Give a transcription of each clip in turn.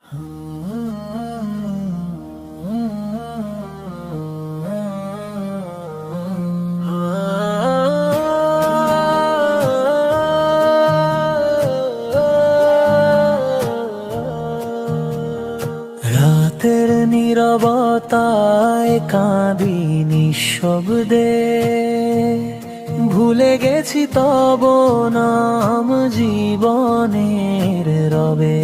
রাতের নীরবতায় কাঁদি নিঃশব্দে, ভুলে গেছি তব নাম জীবনের রবে।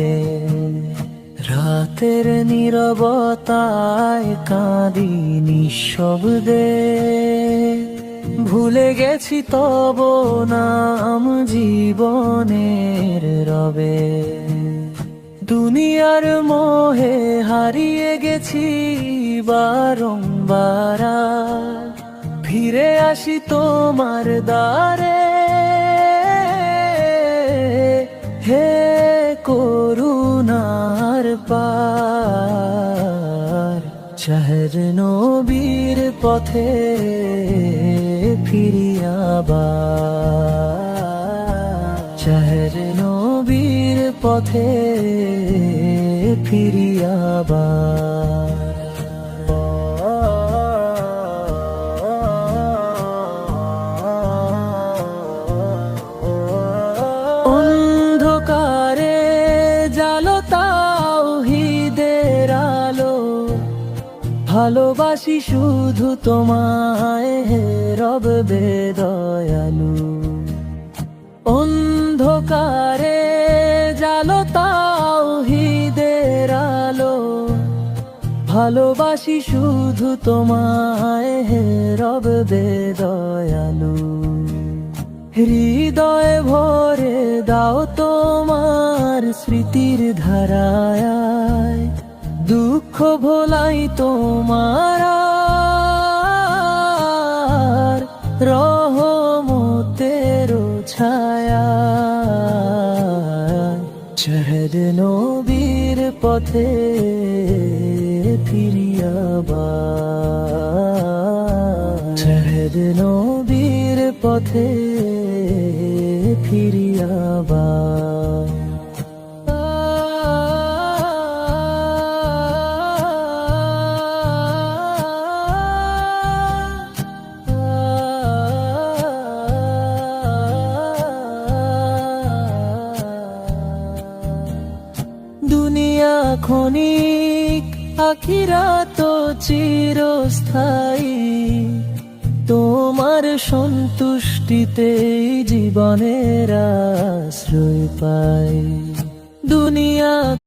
রাতের নীরবতায় কাঁদি নিঃশব্দে, ভুলে গেছি তব নাম জীবনের রবে। দুনিয়ার মোহে হারিয়ে গেছি বারংবার, ফিরে আসি তোমার দ্বারে। হে করুণার পার, শহর নবীর পথে ফিরি আবার। শহর নবীর পথে ফিরি আবার। অন্ধকারে জালো তাওহীদের আলো, ভালোবাসি শুধু তোমায় হে রব বেদয়ালু। অন্ধকারে জালো তাওহীদের আলো, ভালোবাসি শুধু তোমায় হে রব বেদয়ালু। হৃদয়ে ভরে দাও তোমার স্মৃতির ধারায়, দুঃখ ভোলাই তোমার রহমতের ছায়া। শহর নবীর পথে ফিরি আবার। শহর নবীর পথে ফিরি আবার। দুনিয়া ক্ষণিক, আখিরাত চিরস্থায়ী, তোমার সন্তুষ্টিতে জীবনের আশ্রয় পাই। দুনিয়া